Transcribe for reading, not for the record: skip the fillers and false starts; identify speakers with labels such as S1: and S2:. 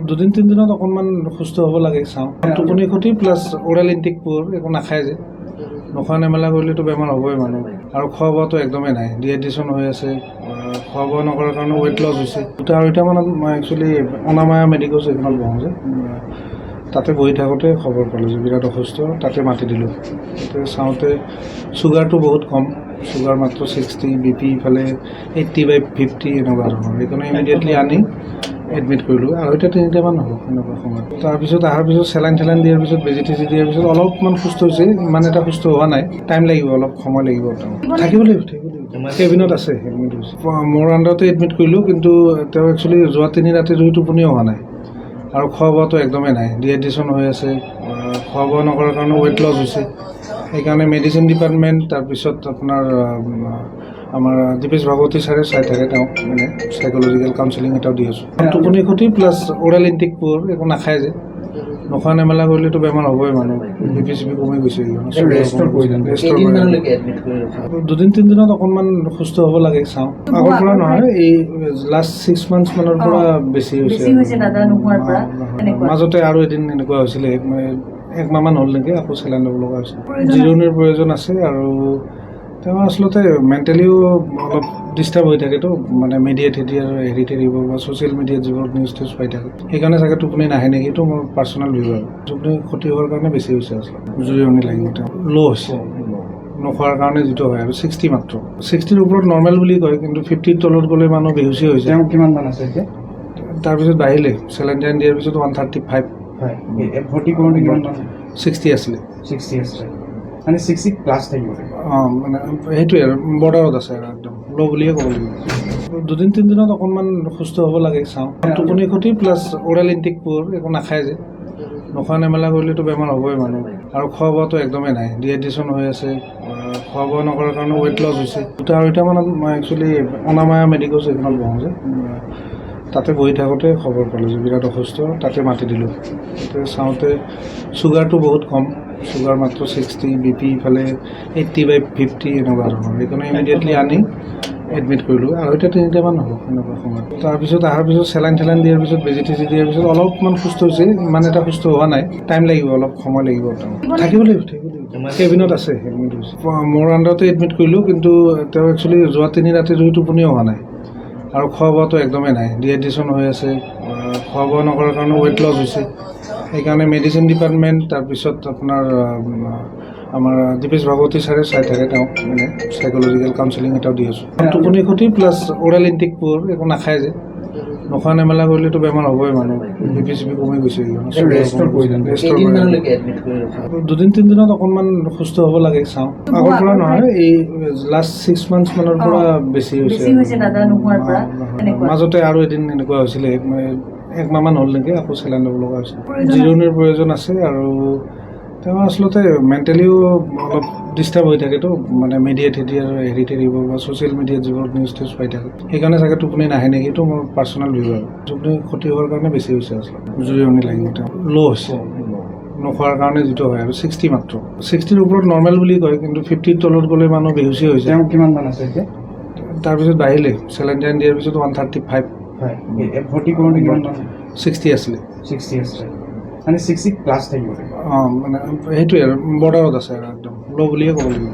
S1: দুদিন তিনিদিনত অকণমান সুস্থ হ'ব লাগে চাওঁ। টোপনি ক্ষতি প্লাছ অৰেল ইনটেক পুৰ, একো নাখায় যে নোখোৱা নেমেলা কৰিলেতো বেমাৰ হ'বই মানুহ। আৰু খোৱা বোৱাটো একদমেই নাই, ডিহাইড্ৰেশ্যন হৈ আছে, খোৱা বোৱা নকৰাৰ কাৰণে ৱেইট লছ হৈছে। 2:30 মানত মই একচুৱেলি অনামায়া মেডিকেল এইখনত বহোঁ যে, তাতে বহি থাকোঁতে খবৰ পালোঁ যে বিৰাট অসুস্থ। তাতে মাতি দিলোঁ। তাতে চাওঁতে চুগাৰটো বহুত কম, চুগাৰ মাত্ৰ 60, BP ইফালে 80/50 এনেকুৱা ধৰণৰ। সেইকাৰণে ইমিডিয়েটলি আনি এডমিট কৰিলোঁ। 2:30-3:00 মান হ'ল এনেকুৱা সময়ত। তাৰপিছত অহাৰ পিছত চেলাইন দিয়াৰ পিছত বেজি টেজি দিয়াৰ পিছত অলপমান সুস্থ হৈছে, ইমান এটা সুস্থ হোৱা নাই, টাইম লাগিব, অলপ সময় লাগিব। থাকিব লাগিব কেবিনত আছে, এডমিট হৈছে। মোৰ আণ্ডাৰতে এডমিট কৰিলোঁ, কিন্তু তেওঁ একচুৱেলি যোৱা 3 ৰাতি টোপনিও হোৱা নাই, আৰু খোৱা বোৱাটো একদমেই নাই, ডিহাইড্ৰেশ্যন হৈ আছে, খোৱা বোৱা নকৰাৰ কাৰণে ৱেইট লছ হৈছে। সেইকাৰণে মেডিচিন ডিপাৰ্টমেণ্ট, তাৰপিছত আপোনাৰ আমাৰ দীপেশ ভাগৱতী ছাৰে চাই থাকে, তেওঁ মানে চাইক'লজিকেল কাউন্সেলিং এটাও দি আছোঁ। টোপনি ক্ষতি প্লাছ অৰেল ইনটেক পুৰ, একো নাখায় যে নোখোৱা নেমেলা কৰিলেতো বেমাৰ হ'বই মানুহ। BP কমি গৈছে। দুদিন তিনিদিনত অকণমান সুস্থ হ'ব লাগে চাওঁ। আগৰ পৰা নহয়, এই লাষ্ট 6 months মানৰ পৰা বেছি হৈছে। মাজতে আৰু এদিন এনেকুৱা হৈছিলে, 1 মাহমান হ'ল নেকি, আকৌ চেলাইন ল'ব লগা হৈছে। জিৰণিৰ প্ৰয়োজন আছে, আৰু তেওঁ আচলতে মেণ্টেলিও অলপ ডিষ্টাৰ্ব হৈ থাকেতো, মানে মিডিয়া হেৰিবোৰ বা ছ'চিয়েল মিডিয়াত যিবোৰ নিউজ পাই থাকে, সেইকাৰণে চাগে টোপনি নাহে নেকি, এইটো মোৰ পাৰ্চনেল ভিউ আৰু। টোপনি ক্ষতি হোৱাৰ কাৰণে বেছি হৈছে আচলতে, জিৰণি লাগিব। তেওঁ ল' হৈছে, নোখোৱাৰ কাৰণে যিটো হয়, আৰু 60 মাত্ৰ। 60ৰ ওপৰত নৰ্মেল বুলি কয়, কিন্তু 50ৰ তলত গ'লে মানুহ বেহুচি হৈ যায়।
S2: কিমান মান আছে এতিয়া?
S1: তাৰপিছত বাঢ়িলে, চেলাইন দিয়াৰ পিছত 135। 60 আছিলে।
S2: 60 আছে, মানে 60 প্লাছ থাকিব।
S1: মানে সেইটোৱে আৰু বৰ্ডাৰত আছে, আৰু একদম ল' বুলিয়ে ক'ব লাগিব। দুদিন তিনিদিনত অকণমান সুস্থ হ'ব লাগে চাওঁ। টোপনি ক্ষতি প্লাছ অৰেল ইনটেক পুৰ, একো নাখায় যে নোখোৱা নেমেলা কৰিলেতো বেমাৰ হ'বই মানুহ। আৰু খোৱা বোৱাটো একদমেই নাই, ডিহাইড্ৰেশ্যন হৈ আছে, খোৱা বোৱা নকৰাৰ কাৰণে ৱেইট লছ হৈছে। 2:30 মানত মই একচুৱেলি অনামায়া মেডিকেল এইখনত বহোঁ যে, তাতে বহি থাকোঁতে খবৰ পালোঁ যে বিৰাট অসুস্থ। তাতে মাতি দিলোঁ। তাতে চাওঁতে চুগাৰটো বহুত কম, চুগাৰ মাত্ৰ 60, BP ইফালে 80/50 এনেকুৱা ধৰণৰ। সেইকাৰণে ইমিডিয়েটলি আনি এডমিট কৰিলোঁ। 2:30-3:00 মান হ'ল এনেকুৱা সময়ত। তাৰপিছত অহাৰ পিছত চেলাইন দিয়াৰ পিছত বেজি টেজি দিয়াৰ পিছত অলপমান সুস্থ হৈছে, ইমান এটা সুস্থ হোৱা নাই, টাইম লাগিব, অলপ সময় লাগিব। থাকিব লাগিব কেবিনত আছে, এডমিট হৈছে। মোৰ আণ্ডাৰতে এডমিট কৰিলোঁ, কিন্তু তেওঁ একচুৱেলি যোৱা 3 ৰাতি টোপনিও হোৱা নাই, আৰু খোৱা বোৱাটো একদমেই নাই, ডিহাইড্ৰেশ্যন হৈ আছে, খোৱা বোৱা নকৰাৰ কাৰণে ৱেইট লছ হৈছে। সেইকাৰণে মেডিচিন ডিপাৰ্টমেণ্ট, তাৰপিছত আপোনাৰ আমাৰ দীপেশ ভাগৱতী ছাৰে চাই থাকে, তেওঁ মানে চাইক'লজিকেল কাউন্সেলিং এটাও দি আছোঁ। টোপনি ক্ষতি প্লাছ অৰেল ইনটেক পুৰ, একো নাখায় যে নোখোৱা নেমেলা কৰিলেতো বেমাৰ হ'বই মানুহ। BP কমি গৈছে। দুদিন তিনিদিনত অকণমান সুস্থ হ'ব লাগে চাওঁ। আগৰ পৰা নহয়, এই লাষ্ট 6 months মানৰ পৰা বেছি হৈছে। মাজতে আৰু এদিন এনেকুৱা হৈছিলে, 1 মাহমান হ'ল নেকি, আকৌ চেলাইন ল'ব লগা হৈছে। জিৰণিৰ প্ৰয়োজন আছে, আৰু তেওঁ আচলতে মেণ্টেলিও অলপ ডিষ্টাৰ্ব হৈ থাকেতো, মানে মিডিয়া হেৰিবোৰ বা ছ'চিয়েল মিডিয়াত যিবোৰ নিউজ পাই থাকে, সেইকাৰণে চাগে টোপনি নাহে নেকি, এইটো মোৰ পাৰ্চনেল ভিউ আৰু। টোপনি ক্ষতি হোৱাৰ কাৰণে বেছি হৈছে আচলতে, জিৰণি লাগিব। তেওঁ ল' হৈছে, নোখোৱাৰ কাৰণে যিটো হয়, আৰু 60 মাত্ৰ। 60ৰ ওপৰত নৰ্মেল বুলি কয়, কিন্তু 50ৰ তলত গ'লে মানুহ বেহুচি হৈ যায়।
S2: কিমান মান আছে এতিয়া?
S1: তাৰপিছত বাঢ়িলে, চেলাইন দিয়াৰ পিছত 135। 60 আছিলে।
S2: 60 আছে, মানে 60 প্লাছ থাকিব।
S1: মানে সেইটোৱে আৰু বৰ্ডাৰত আছে, আৰু একদম ল' বুলিয়ে ক'ব লাগিব।